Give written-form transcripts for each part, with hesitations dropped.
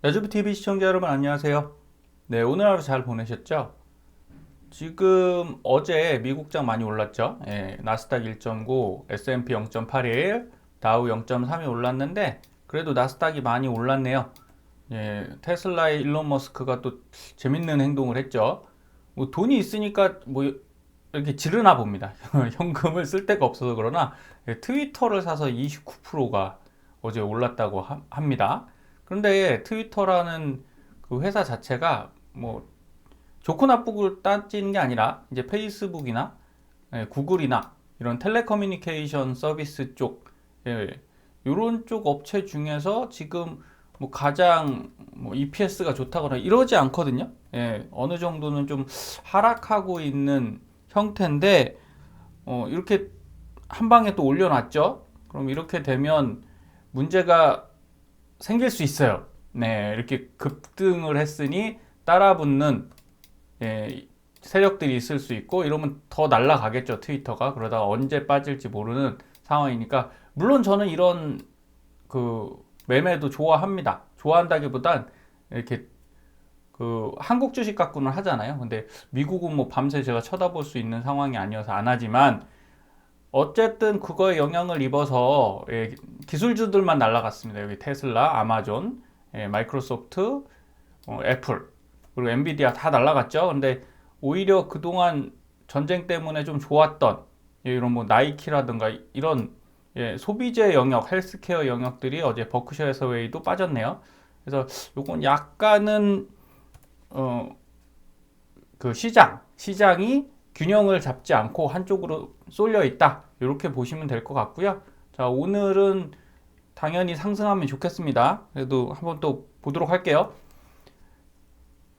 야주부TV 시청자 여러분 안녕하세요. 네, 오늘 하루 잘 보내셨죠? 지금 어제 미국장 많이 올랐죠? 예, 나스닥 1.9, S&P 0.81, 다우 0.3이 올랐는데 그래도 나스닥이 많이 올랐네요. 예, 테슬라의 일론 머스크가 또 재밌는 행동을 했죠. 뭐 돈이 있으니까 뭐 이렇게 지르나 봅니다. 현금을 쓸 데가 없어서 그러나 예, 트위터를 사서 29%가 어제 올랐다고 합니다. 그런데 트위터라는 그 회사 자체가 뭐 좋고 나쁘고 따지는 게 아니라 이제 페이스북이나 예, 구글이나 이런 텔레커뮤니케이션 서비스 쪽 예, 이런 쪽 업체 중에서 지금 뭐 가장 뭐 EPS가 좋다거나 이러지 않거든요. 예, 어느 정도는 좀 하락하고 있는 형태인데 이렇게 한 방에 또 올려놨죠. 그럼 이렇게 되면 문제가 생길 수 있어요. 네, 이렇게 급등을 했으니 따라붙는 예, 세력들이 있을 수 있고 이러면 더 날아가겠죠 트위터가. 그러다가 언제 빠질지 모르는 상황이니까 물론 저는 이런 그 매매도 좋아합니다. 좋아한다기보단 이렇게 그 한국 주식 갖고는 하잖아요. 근데 미국은 뭐 밤새 제가 쳐다볼 수 있는 상황이 아니어서 안 하지만 어쨌든 그거에 영향을 입어서 예, 기술주들만 날아갔습니다. 여기 테슬라, 아마존, 예, 마이크로소프트, 애플 그리고 엔비디아 다 날아갔죠. 근데 오히려 그동안 전쟁 때문에 좀 좋았던 예, 이런 뭐 나이키라든가 이런 예, 소비재 영역, 헬스케어 영역들이 어제 버크셔 해서웨이도 빠졌네요. 그래서 요건 약간은 어, 그 시장이 균형을 잡지 않고 한쪽으로 쏠려 있다. 이렇게 보시면 될 것 같고요. 자, 오늘은 당연히 상승하면 좋겠습니다. 그래도 한번 또 보도록 할게요.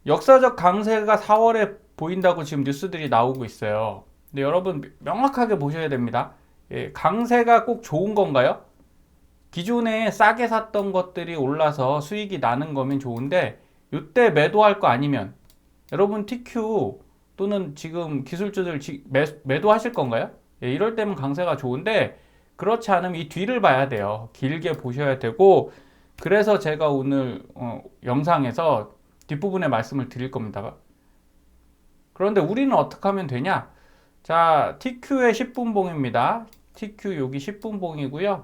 역사적 강세가 4월에 보인다고 지금 뉴스들이 나오고 있어요. 근데 여러분 명확하게 보셔야 됩니다. 예, 강세가 꼭 좋은 건가요? 기존에 싸게 샀던 것들이 올라서 수익이 나는 거면 좋은데 이때 매도할 거 아니면 여러분 TQ 또는 지금 기술주들 매도하실 건가요? 예, 이럴 때면 강세가 좋은데 그렇지 않으면 이 뒤를 봐야 돼요. 길게 보셔야 되고 그래서 제가 오늘 영상에서 뒷부분에 말씀을 드릴 겁니다. 그런데 우리는 어떻게 하면 되냐? 자, TQ의 10분봉입니다. TQ 여기 10분봉이고요.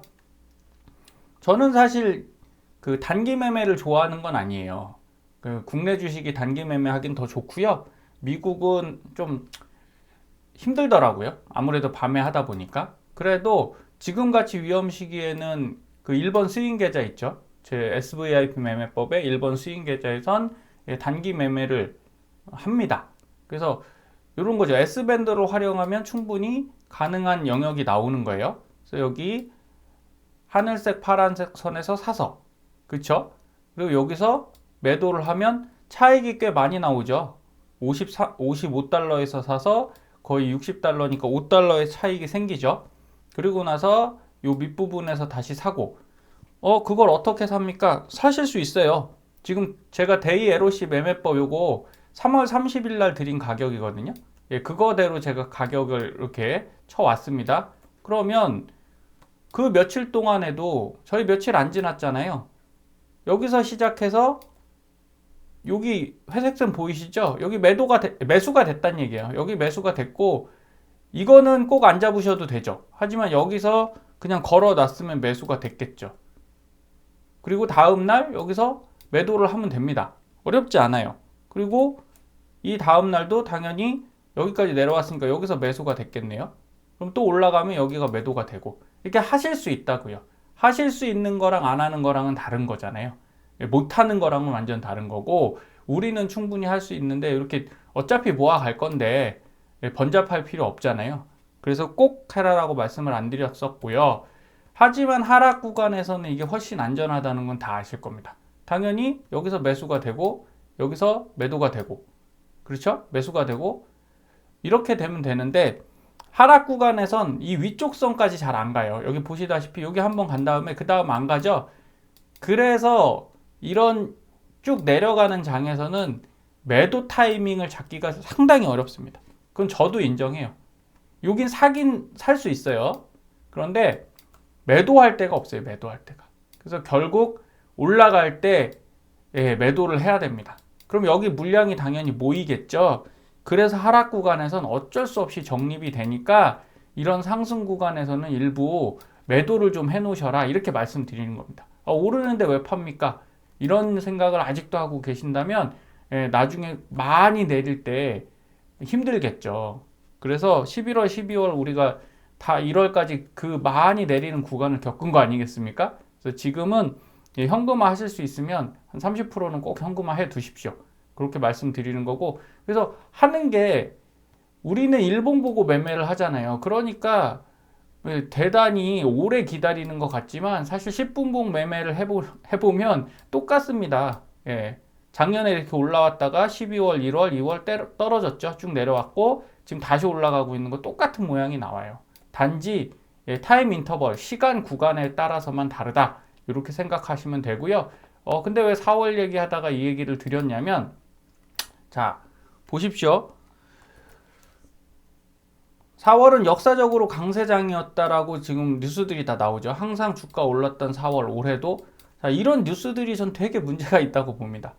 저는 사실 그 단기 매매를 좋아하는 건 아니에요. 그 국내 주식이 단기 매매하긴 더 좋고요. 미국은 좀 힘들더라고요. 아무래도 밤에 하다 보니까. 그래도 지금같이 위험 시기에는 그 1번 스윙 계좌 있죠. 제 SVIP 매매법의 1번 스윙 계좌에선 단기 매매를 합니다. 그래서 이런 거죠. S밴드로 활용하면 충분히 가능한 영역이 나오는 거예요. 그래서 여기 하늘색, 파란색 선에서 사서, 그쵸? 그리고 여기서 매도를 하면 차익이 꽤 많이 나오죠. 55달러에서 사서 거의 60달러니까 5달러의 차익이 생기죠. 그리고 나서 요 밑부분에서 다시 사고, 그걸 어떻게 삽니까? 사실 수 있어요. 지금 제가 데이 LOC 매매법 요거 3월 30일 날 드린 가격이거든요. 예, 그거대로 제가 가격을 이렇게 쳐왔습니다. 그러면 그 며칠 동안에도 저희 며칠 안 지났잖아요. 여기서 시작해서 여기 회색선 보이시죠? 여기 매수가 됐다는 얘기예요. 여기 매수가 됐고 이거는 꼭 안 잡으셔도 되죠. 하지만 여기서 그냥 걸어 놨으면 매수가 됐겠죠. 그리고 다음날 여기서 매도를 하면 됩니다. 어렵지 않아요. 그리고 이 다음날도 당연히 여기까지 내려왔으니까 여기서 매수가 됐겠네요. 그럼 또 올라가면 여기가 매도가 되고 이렇게 하실 수 있다고요. 하실 수 있는 거랑 안 하는 거랑은 다른 거잖아요. 못 하는 거랑은 완전 다른 거고 우리는 충분히 할 수 있는데 이렇게 어차피 모아 갈 건데 번잡할 필요 없잖아요. 그래서 꼭 해라라고 말씀을 안 드렸었고요. 하지만 하락 구간에서는 이게 훨씬 안전하다는 건 다 아실 겁니다. 당연히 여기서 매수가 되고 여기서 매도가 되고 그렇죠? 매수가 되고 이렇게 되면 되는데 하락 구간에선 이 위쪽 선까지 잘 안 가요. 여기 보시다시피 여기 한번 간 다음에 그 다음 안 가죠. 그래서 이런 쭉 내려가는 장에서는 매도 타이밍을 잡기가 상당히 어렵습니다. 그건 저도 인정해요. 여긴 사긴 살 수 있어요. 그런데 매도할 데가 없어요. 매도할 데가. 그래서 결국 올라갈 때 예, 매도를 해야 됩니다. 그럼 여기 물량이 당연히 모이겠죠. 그래서 하락 구간에선 어쩔 수 없이 적립이 되니까 이런 상승 구간에서는 일부 매도를 좀 해놓으셔라 이렇게 말씀드리는 겁니다. 오르는데 왜 팝니까? 이런 생각을 아직도 하고 계신다면 나중에 많이 내릴 때 힘들겠죠. 그래서 11월, 12월 우리가 다 1월까지 그 많이 내리는 구간을 겪은 거 아니겠습니까? 그래서 지금은 현금화 하실 수 있으면 한 30%는 꼭 현금화 해 두십시오. 그렇게 말씀드리는 거고, 그래서 하는 게 우리는 일봉 보고 매매를 하잖아요. 그러니까 대단히 오래 기다리는 것 같지만 사실 10분봉 매매를 해보면 똑같습니다. 예. 작년에 이렇게 올라왔다가 12월, 1월, 2월 떨어졌죠. 쭉 내려왔고 지금 다시 올라가고 있는 거 똑같은 모양이 나와요. 단지 타임 인터벌, 시간 구간에 따라서만 다르다. 이렇게 생각하시면 되고요. 근데 왜 4월 얘기하다가 이 얘기를 드렸냐면, 자, 보십시오. 4월은 역사적으로 강세장이었다라고 지금 뉴스들이 다 나오죠. 항상 주가 올랐던 4월, 올해도. 자, 이런 뉴스들이 전 되게 문제가 있다고 봅니다.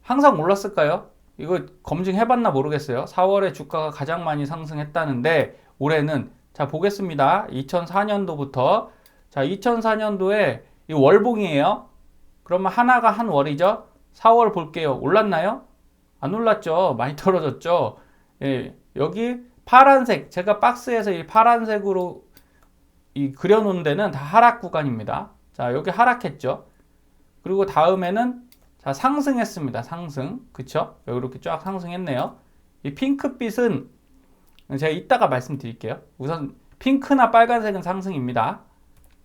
항상 올랐을까요? 이거 검증해봤나 모르겠어요. 4월에 주가가 가장 많이 상승했다는데 올해는, 자 보겠습니다. 2004년도부터, 자 2004년도에 이 월봉이에요. 그러면 하나가 한 월이죠. 4월 볼게요. 올랐나요? 안 올랐죠. 많이 떨어졌죠. 예, 여기 파란색, 제가 박스에서 이 파란색으로 그려놓은 데는 다 하락 구간입니다. 자 여기 하락했죠. 그리고 다음에는 자 상승했습니다. 상승, 그쵸? 여기 이렇게 쫙 상승했네요. 이 핑크빛은 제가 이따가 말씀드릴게요. 우선 핑크나 빨간색은 상승입니다.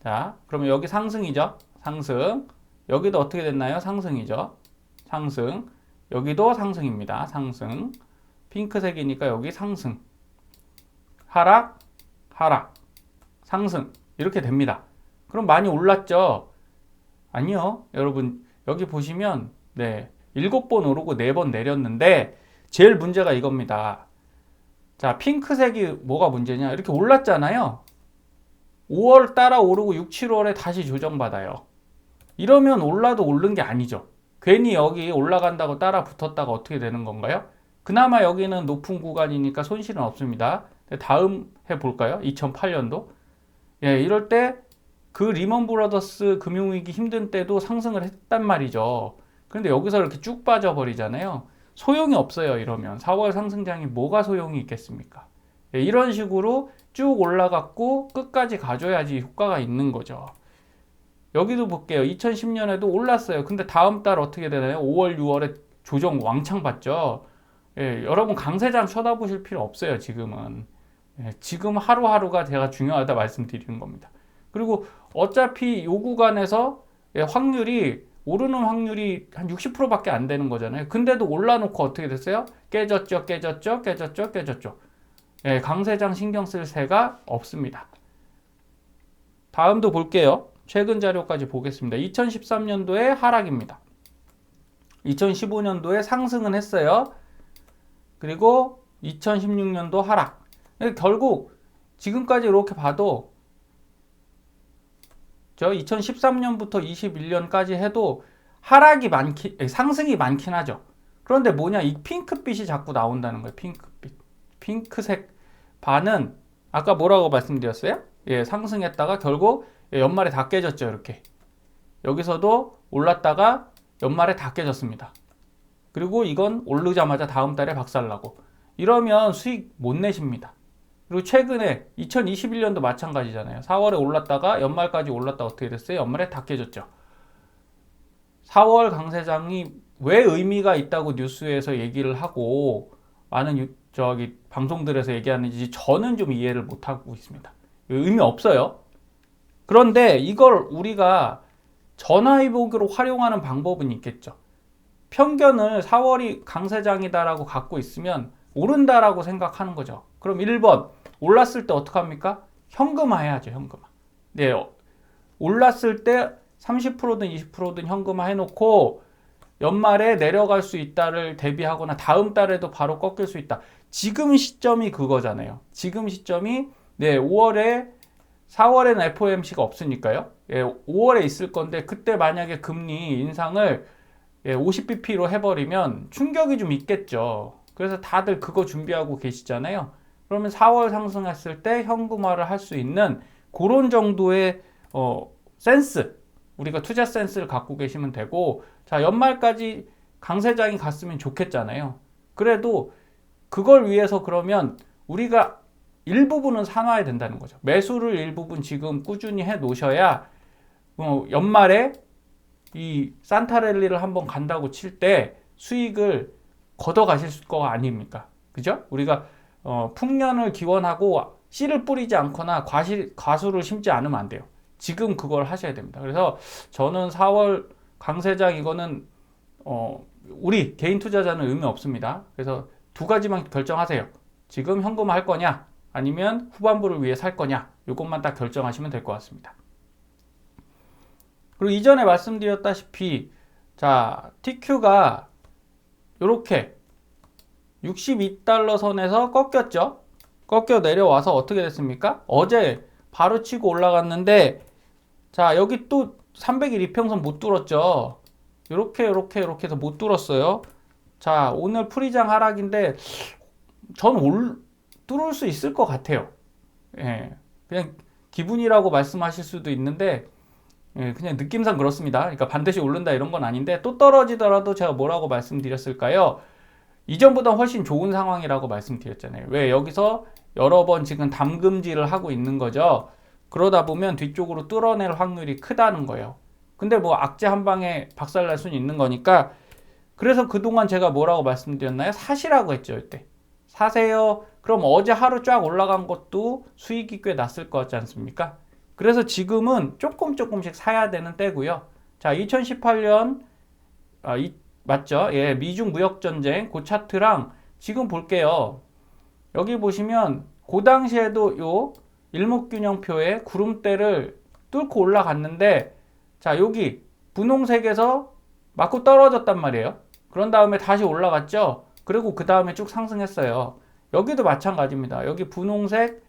자 그러면 여기 상승이죠. 상승. 여기도 어떻게 됐나요? 상승이죠. 상승. 여기도 상승입니다. 상승. 핑크색이니까 여기 상승. 하락, 하락, 상승. 이렇게 됩니다. 그럼 많이 올랐죠? 아니요. 여러분 여기 보시면 7번 오르고 4번 내렸는데 제일 문제가 이겁니다. 자, 핑크색이 뭐가 문제냐? 이렇게 올랐잖아요. 5월 따라 오르고 6, 7월에 다시 조정받아요. 이러면 올라도 오른 게 아니죠. 괜히 여기 올라간다고 따라 붙었다가 어떻게 되는 건가요? 그나마 여기는 높은 구간이니까 손실은 없습니다. 다음 해볼까요? 2008년도. 예, 이럴 때 그 리먼 브라더스 금융위기 힘든 때도 상승을 했단 말이죠. 그런데 여기서 이렇게 쭉 빠져버리잖아요. 소용이 없어요. 이러면 4월 상승장이 뭐가 소용이 있겠습니까? 예, 이런 식으로 쭉 올라갔고 끝까지 가줘야지 효과가 있는 거죠. 여기도 볼게요. 2010년에도 올랐어요. 근데 다음 달 어떻게 되나요? 5월, 6월에 조정 왕창 받죠. 예, 여러분 강세장 쳐다보실 필요 없어요. 지금은. 예, 지금 하루하루가 제가 중요하다 말씀드리는 겁니다. 그리고 어차피 요 구간에서 확률이 오르는 확률이 한 60%밖에 안 되는 거잖아요. 근데도 올라놓고 어떻게 됐어요? 깨졌죠, 깨졌죠, 깨졌죠, 깨졌죠. 예, 강세장 신경 쓸 새가 없습니다. 다음도 볼게요. 최근 자료까지 보겠습니다. 2013년도에 하락입니다. 2015년도에 상승은 했어요. 그리고 2016년도 하락. 결국 지금까지 이렇게 봐도 저 2013년부터 21년까지 해도 상승이 많긴 하죠. 그런데 뭐냐, 이 핑크빛이 자꾸 나온다는 거예요. 핑크빛. 핑크색 반은 아까 뭐라고 말씀드렸어요? 예, 상승했다가 결국 연말에 다 깨졌죠. 이렇게. 여기서도 올랐다가 연말에 다 깨졌습니다. 그리고 이건 오르자마자 다음 달에 박살나고. 이러면 수익 못 내십니다. 그리고 최근에 2021년도 마찬가지잖아요. 4월에 올랐다가 연말까지 올랐다 어떻게 됐어요? 연말에 다 깨졌죠. 4월 강세장이 왜 의미가 있다고 뉴스에서 얘기를 하고 많은 방송들에서 얘기하는지 저는 좀 이해를 못하고 있습니다. 의미 없어요. 그런데 이걸 우리가 전화위복으로 활용하는 방법은 있겠죠. 편견을 4월이 강세장이다라고 갖고 있으면 오른다라고 생각하는 거죠. 그럼 1번 올랐을 때 어떡합니까? 현금화 해야죠. 현금화. 네, 올랐을 때 30%든 20%든 현금화 해놓고 연말에 내려갈 수 있다를 대비하거나 다음 달에도 바로 꺾일 수 있다. 지금 시점이 그거잖아요. 지금 시점이 5월에 4월에는 FOMC가 없으니까요. 5월에 있을 건데 그때 만약에 금리 인상을 50bp로 해버리면 충격이 좀 있겠죠. 그래서 다들 그거 준비하고 계시잖아요. 그러면 4월 상승했을 때 현금화를 할 수 있는 그런 정도의 센스, 우리가 투자 센스를 갖고 계시면 되고, 자, 연말까지 강세장이 갔으면 좋겠잖아요. 그래도 그걸 위해서 그러면 우리가 일부분은 사놔야 된다는 거죠. 매수를 일부분 지금 꾸준히 해 놓으셔야 연말에 이 산타랠리를 한번 간다고 칠 때 수익을 걷어 가실 거 아닙니까? 그죠? 우리가 풍년을 기원하고 씨를 뿌리지 않거나 과수를 심지 않으면 안 돼요. 지금 그걸 하셔야 됩니다. 그래서 저는 4월 강세장 이거는 우리 개인 투자자는 의미 없습니다. 그래서 두 가지만 결정하세요. 지금 현금화 할 거냐, 아니면 후반부를 위해 살 거냐, 이것만 딱 결정하시면 될 것 같습니다. 그리고 이전에 말씀드렸다시피, 자, TQ가 이렇게 62달러 선에서 꺾였죠. 꺾여 내려와서 어떻게 됐습니까? 어제 바로 치고 올라갔는데, 자, 여기 또 300일 이평선 못 뚫었죠. 이렇게 해서 못 뚫었어요. 자, 오늘 프리장 하락인데 전 뚫을 수 있을 것 같아요. 예, 그냥 기분이라고 말씀하실 수도 있는데, 예, 그냥 느낌상 그렇습니다. 그러니까 반드시 오른다 이런 건 아닌데, 또 떨어지더라도 제가 뭐라고 말씀드렸을까요? 이전보다 훨씬 좋은 상황이라고 말씀드렸잖아요. 왜? 여기서 여러 번 지금 담금질을 하고 있는 거죠. 그러다 보면 뒤쪽으로 뚫어낼 확률이 크다는 거예요. 근데 뭐 악재 한 방에 박살날 수는 있는 거니까, 그래서 그동안 제가 뭐라고 말씀드렸나요? 사시라고 했죠, 이때. 사세요. 그럼 어제 하루 쫙 올라간 것도 수익이 꽤 났을 것 같지 않습니까? 그래서 지금은 조금씩 사야 되는 때고요. 자, 2018년 맞죠? 예, 미중 무역 전쟁 그 차트랑 지금 볼게요. 여기 보시면 그 당시에도 요 일목균형표의 구름대를 뚫고 올라갔는데, 자, 여기 분홍색에서 맞고 떨어졌단 말이에요. 그런 다음에 다시 올라갔죠. 그리고 그 다음에 쭉 상승했어요. 여기도 마찬가지입니다. 여기 분홍색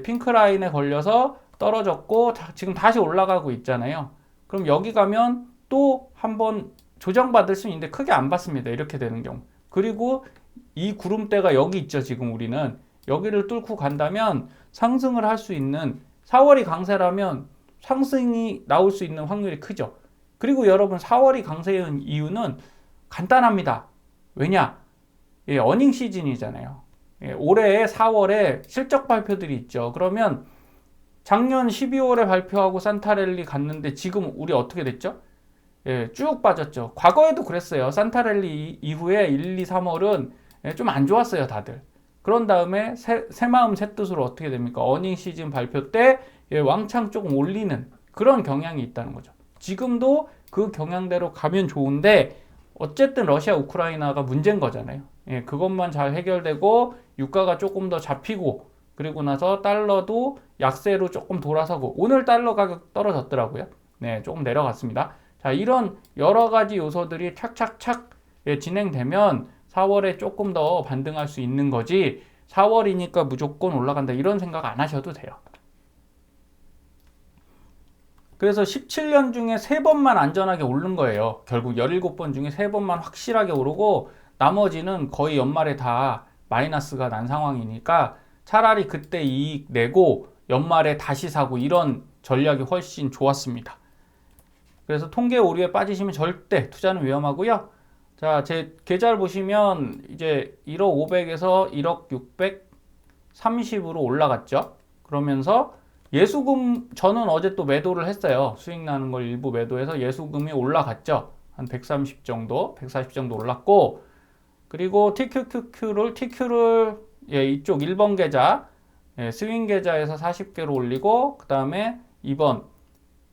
핑크 라인에 걸려서 떨어졌고 지금 다시 올라가고 있잖아요. 그럼 여기 가면 또 한번 조정받을 수 있는데 크게 안 받습니다. 이렇게 되는 경우. 그리고 이 구름대가 여기 있죠. 지금 우리는 여기를 뚫고 간다면 상승을 할 수 있는, 4월이 강세라면 상승이 나올 수 있는 확률이 크죠. 그리고 여러분, 4월이 강세인 이유는 간단합니다. 왜냐? 예, 어닝 시즌이잖아요. 예, 올해 4월에 실적 발표들이 있죠. 그러면 작년 12월에 발표하고 산타랠리 갔는데 지금 우리 어떻게 됐죠? 예, 쭉 빠졌죠. 과거에도 그랬어요. 산타랠리 이후에 1, 2, 3월은 좀 안 좋았어요, 다들. 그런 다음에 새 마음 새 뜻으로 어떻게 됩니까? 어닝 시즌 발표 때 왕창 조금 올리는 그런 경향이 있다는 거죠. 지금도 그 경향대로 가면 좋은데, 어쨌든 러시아 우크라이나가 문제인 거잖아요. 예, 그것만 잘 해결되고 유가가 조금 더 잡히고, 그리고 나서 달러도 약세로 조금 돌아서고, 오늘 달러 가격 떨어졌더라고요. 네, 조금 내려갔습니다. 자, 이런 여러 가지 요소들이 착착착 진행되면 4월에 조금 더 반등할 수 있는 거지, 4월이니까 무조건 올라간다 이런 생각 안 하셔도 돼요. 그래서 17년 중에 3번만 안전하게 오른 거예요. 결국 17번 중에 3번만 확실하게 오르고 나머지는 거의 연말에 다 마이너스가 난 상황이니까 차라리 그때 이익 내고 연말에 다시 사고, 이런 전략이 훨씬 좋았습니다. 그래서 통계 오류에 빠지시면 절대 투자는 위험하고요. 자, 제 계좌를 보시면 이제 1억 500에서 1억 630으로 올라갔죠. 그러면서 예수금, 저는 어제 또 매도를 했어요. 수익 나는 걸 일부 매도해서 예수금이 올라갔죠. 한 130 정도, 140 정도 올랐고, 그리고 TQ를 이쪽 1번 계좌, 스윙 계좌에서 40개로 올리고, 그 다음에 2번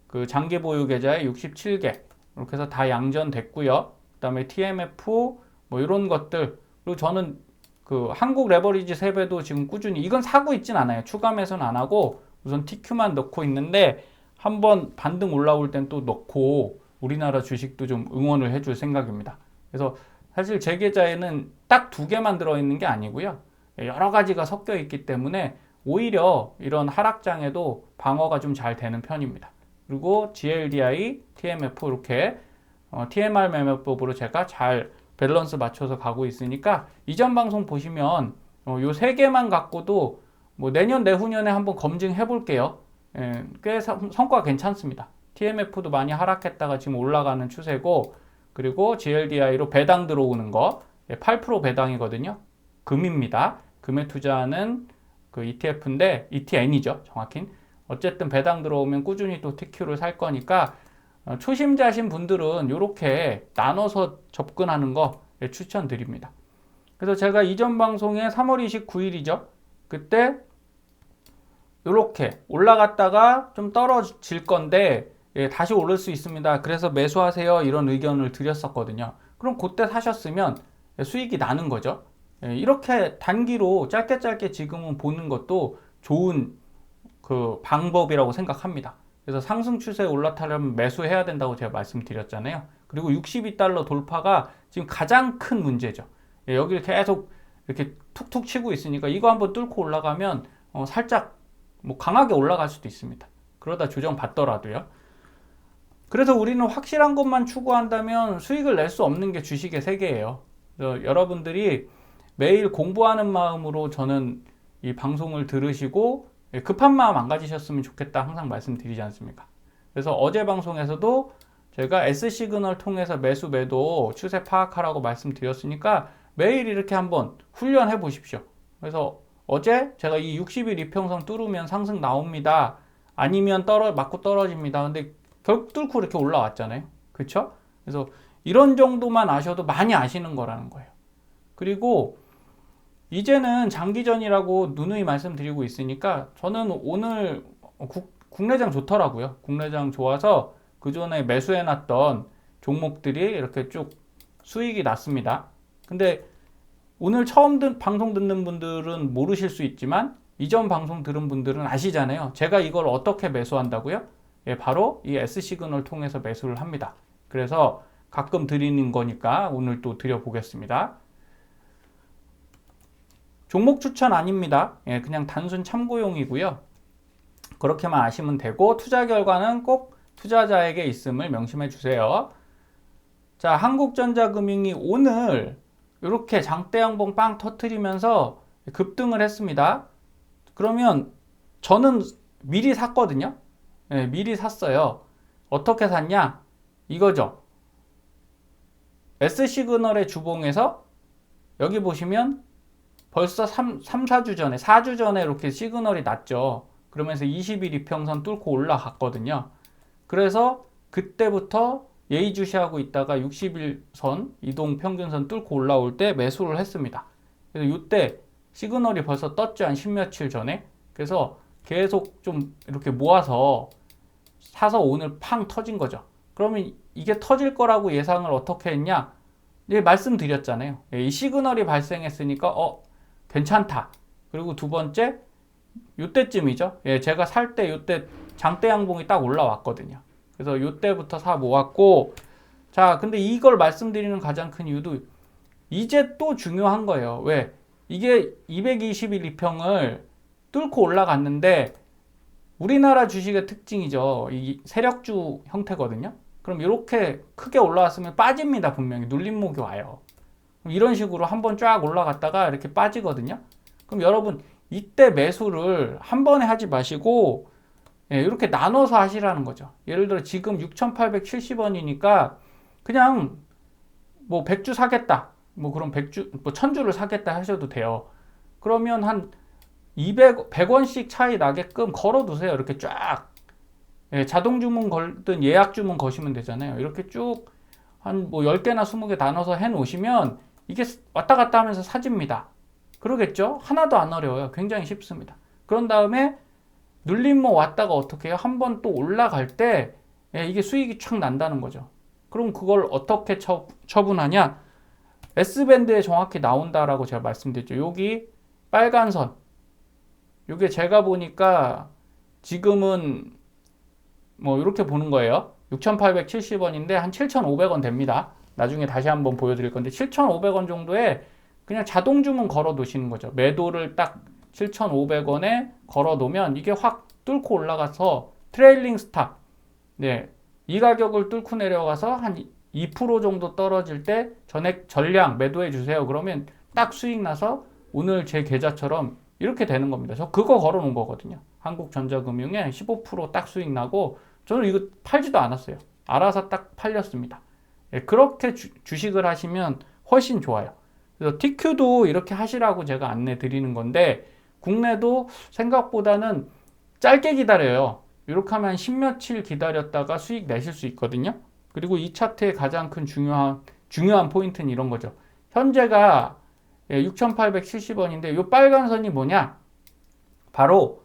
그 장기 보유 계좌에 67개, 이렇게 해서 다 양전됐고요. 그 다음에 TMF 뭐 이런 것들, 그리고 저는 그 한국 레버리지 3배도 지금 꾸준히, 이건 사고 있진 않아요. 추가 매수는 안 하고 우선 TQ만 넣고 있는데, 한번 반등 올라올 땐 또 넣고 우리나라 주식도 좀 응원을 해줄 생각입니다. 그래서 사실 제 계좌에는 딱 2개만 들어있는 게 아니고요. 여러 가지가 섞여 있기 때문에 오히려 이런 하락장에도 방어가 좀 잘 되는 편입니다. 그리고 GLDI, TMF 이렇게 TMR 매매법으로 제가 잘 밸런스 맞춰서 가고 있으니까 이전 방송 보시면 요 세 개만 갖고도 뭐 내년 내후년에 한번 검증해 볼게요. 예, 꽤 성과 괜찮습니다. TMF도 많이 하락했다가 지금 올라가는 추세고, 그리고 GLDI로 배당 들어오는 거 8% 배당이거든요. 금입니다. 금에 투자하는 그 ETF인데 ETN이죠, 정확히. 어쨌든 배당 들어오면 꾸준히 또 TQ를 살 거니까 초심자신 분들은 이렇게 나눠서 접근하는 거 추천드립니다. 그래서 제가 이전 방송에 3월 29일이죠. 그때 이렇게 올라갔다가 좀 떨어질 건데 다시 오를 수 있습니다. 그래서 매수하세요. 이런 의견을 드렸었거든요. 그럼 그때 사셨으면 수익이 나는 거죠. 이렇게 단기로 짧게 지금은 보는 것도 좋은 그 방법이라고 생각합니다. 그래서 상승 추세에 올라타려면 매수해야 된다고 제가 말씀드렸잖아요. 그리고 62달러 돌파가 지금 가장 큰 문제죠. 여기를 계속 이렇게 툭툭 치고 있으니까 이거 한번 뚫고 올라가면 살짝 뭐 강하게 올라갈 수도 있습니다. 그러다 조정 받더라도요. 그래서 우리는 확실한 것만 추구한다면 수익을 낼 수 없는 게 주식의 세계예요. 여러분들이 매일 공부하는 마음으로 저는 이 방송을 들으시고 급한 마음 안 가지셨으면 좋겠다 항상 말씀드리지 않습니까? 그래서 어제 방송에서도 제가 S시그널 통해서 매수 매도 추세 파악하라고 말씀드렸으니까 매일 이렇게 한번 훈련해 보십시오. 그래서 어제 제가 이 60일 이평선 뚫으면 상승 나옵니다. 아니면 맞고 떨어집니다. 근데 결국 뚫고 이렇게 올라왔잖아요. 그쵸? 그래서 이런 정도만 아셔도 많이 아시는 거라는 거예요. 그리고 이제는 장기전이라고 누누이 말씀드리고 있으니까 저는 오늘 국내장 좋더라고요. 국내장 좋아서 그 전에 매수해놨던 종목들이 이렇게 쭉 수익이 났습니다. 근데 오늘 처음 방송 듣는 분들은 모르실 수 있지만 이전 방송 들은 분들은 아시잖아요. 제가 이걸 어떻게 매수한다고요? 바로 이 S시그널 통해서 매수를 합니다. 그래서 가끔 드리는 거니까 오늘 또 드려보겠습니다. 종목 추천 아닙니다. 그냥 단순 참고용이고요. 그렇게만 아시면 되고 투자 결과는 꼭 투자자에게 있음을 명심해 주세요. 자, 한국전자금융이 오늘 이렇게 장대양봉 빵 터트리면서 급등을 했습니다. 그러면 저는 미리 샀거든요. 미리 샀어요. 어떻게 샀냐? 이거죠. S시그널의 주봉에서 여기 보시면 벌써 4주 전에, 4주 전에 이렇게 시그널이 났죠. 그러면서 20일 이평선 뚫고 올라갔거든요. 그래서 그때부터 예의주시하고 있다가 60일선, 이동평균선 뚫고 올라올 때 매수를 했습니다. 그래서 이때 시그널이 벌써 떴죠. 한 10며칠 전에. 그래서 계속 좀 이렇게 모아서 사서 오늘 팡 터진 거죠. 그러면 이게 터질 거라고 예상을 어떻게 했냐? 말씀드렸잖아요. 이 시그널이 발생했으니까 괜찮다. 그리고 두 번째, 요때쯤이죠. 제가 살 때 요때 장대 양봉이 딱 올라왔거든요. 그래서 요때부터 사 모았고, 자, 근데 이걸 말씀드리는 가장 큰 이유도 이제 또 중요한 거예요. 왜? 이게 220일 이평을 뚫고 올라갔는데 우리나라 주식의 특징이죠. 이 세력주 형태거든요. 그럼 이렇게 크게 올라왔으면 빠집니다. 분명히 눌림목이 와요. 이런 식으로 한번 쫙 올라갔다가 이렇게 빠지거든요. 그럼 여러분 이때 매수를 한 번에 하지 마시고 이렇게 나눠서 하시라는 거죠. 예를 들어 지금 6,870원이니까 그냥 뭐 100주 사겠다. 뭐 그럼 100주, 뭐 1000주를 사겠다 하셔도 돼요. 그러면 한 100원씩 차이 나게끔 걸어 두세요. 이렇게 쫙. 자동 주문 걸든 예약 주문 거시면 되잖아요. 이렇게 쭉 한 뭐 10개나 20개 나눠서 해 놓으시면 이게 왔다 갔다 하면서 사집니다. 그러겠죠? 하나도 안 어려워요. 굉장히 쉽습니다. 그런 다음에 눌림목 왔다가 어떻게 해요? 한 번 또 올라갈 때 이게 수익이 촥 난다는 거죠. 그럼 그걸 어떻게 처분하냐? S밴드에 정확히 나온다라고 제가 말씀드렸죠. 여기 빨간 선. 이게 제가 보니까 지금은 뭐 이렇게 보는 거예요. 6,870원인데 한 7,500원 됩니다. 나중에 다시 한번 보여드릴 건데 7,500원 정도에 그냥 자동 주문 걸어 놓으시는 거죠. 매도를 딱 7,500원에 걸어 놓으면 이게 확 뚫고 올라가서 트레일링 스탑. 이 가격을 뚫고 내려가서 한 2% 정도 떨어질 때 전액 전량 매도해 주세요. 그러면 딱 수익 나서 오늘 제 계좌처럼 이렇게 되는 겁니다. 저 그거 걸어 놓은 거거든요. 한국전자금융에 15%딱 수익 나고 저는 이거 팔지도 않았어요. 알아서 딱 팔렸습니다. 예, 그렇게 주식을 하시면 훨씬 좋아요. 그래서 TQ도 이렇게 하시라고 제가 안내 드리는 건데 국내도 생각보다는 짧게 기다려요. 이렇게 하면 10며칠 기다렸다가 수익 내실 수 있거든요. 그리고 이 차트의 가장 큰 중요한 포인트는 이런 거죠. 현재가 6,870원인데 이 빨간 선이 뭐냐? 바로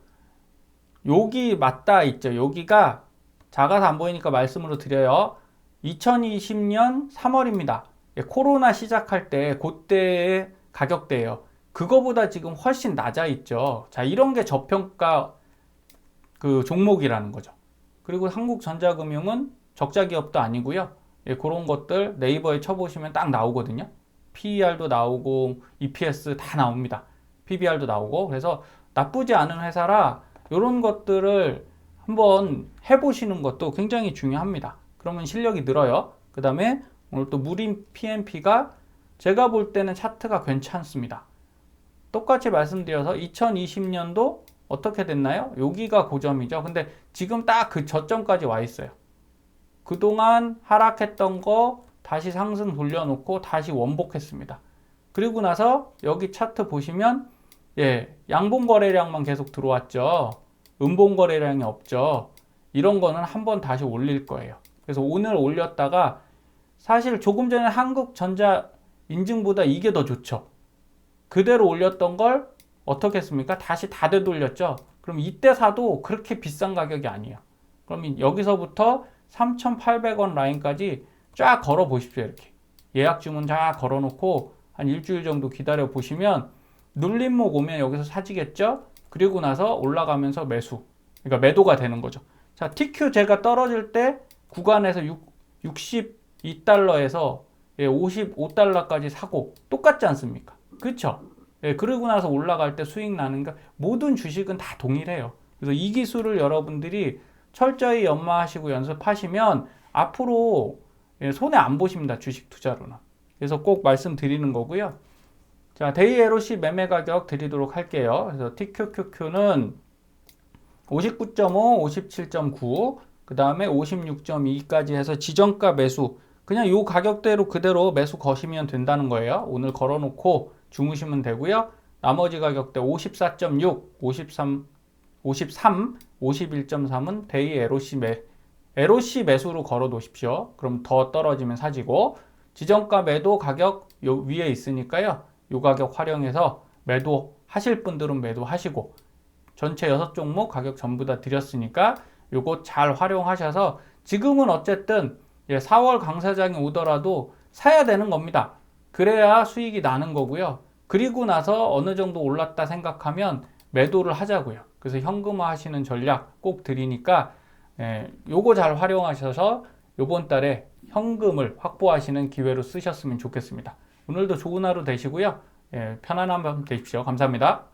여기 맞닿아 있죠. 여기가 작아서 안 보이니까 말씀으로 드려요. 2020년 3월입니다. 코로나 시작할 때 그때의 가격대예요. 그거보다 지금 훨씬 낮아 있죠. 자, 이런 게 저평가 그 종목이라는 거죠. 그리고 한국전자금융은 적자 기업도 아니고요. 그런 것들 네이버에 쳐보시면 딱 나오거든요. PER도 나오고 EPS 다 나옵니다. PBR도 나오고. 그래서 나쁘지 않은 회사라 이런 것들을 한번 해보시는 것도 굉장히 중요합니다. 그러면 실력이 늘어요. 그 다음에 오늘 또 무림 PMP가 제가 볼 때는 차트가 괜찮습니다. 똑같이 말씀드려서 2020년도 어떻게 됐나요? 여기가 고점이죠. 근데 지금 딱 그 저점까지 와 있어요. 그동안 하락했던 거 다시 상승 돌려놓고 다시 원복했습니다. 그리고 나서 여기 차트 보시면 양봉 거래량만 계속 들어왔죠. 음봉 거래량이 없죠. 이런 거는 한번 다시 올릴 거예요. 그래서 오늘 올렸다가 사실 조금 전에 한국전자 인증보다 이게 더 좋죠. 그대로 올렸던 걸 어떻게 했습니까? 다시 다 되돌렸죠. 그럼 이때 사도 그렇게 비싼 가격이 아니에요. 그럼 여기서부터 3,800원 라인까지 쫙 걸어 보십시오. 이렇게 예약 주문 쫙 걸어 놓고 한 일주일 정도 기다려 보시면 눌림목 오면 여기서 사지겠죠. 그리고 나서 올라가면서 매수, 그러니까 매도가 되는 거죠. 자, TQ 제가 떨어질 때 구간에서 62달러에서 55달러까지 사고 똑같지 않습니까? 그렇죠? 그러고 나서 올라갈 때 수익 나는 거 모든 주식은 다 동일해요. 그래서 이 기술을 여러분들이 철저히 연마하시고 연습하시면 앞으로 손해 안 보십니다. 주식 투자로는. 그래서 꼭 말씀드리는 거고요. 자, 데이 LOC 매매 가격 드리도록 할게요. 그래서 TQQQ는 59.5, 57.9, 그 다음에 56.2까지 해서 지정가 매수. 그냥 이 가격대로 그대로 매수 거시면 된다는 거예요. 오늘 걸어놓고 주무시면 되고요. 나머지 가격대 54.6, 53, 51.3은 데이 LOC 매수로 걸어 놓으십시오. 그럼 더 떨어지면 사지고, 지정가 매도 가격 요 위에 있으니까요. 요 가격 활용해서 매도 하실 분들은 매도하시고, 전체 6종목 가격 전부 다 드렸으니까 요거 잘 활용하셔서 지금은 어쨌든 4월 강사장이 오더라도 사야 되는 겁니다. 그래야 수익이 나는 거고요. 그리고 나서 어느 정도 올랐다 생각하면 매도를 하자고요. 그래서 현금화 하시는 전략 꼭 드리니까 요거 잘 활용하셔서 요번 달에 현금을 확보하시는 기회로 쓰셨으면 좋겠습니다. 오늘도 좋은 하루 되시고요. 편안한 밤 되십시오. 감사합니다.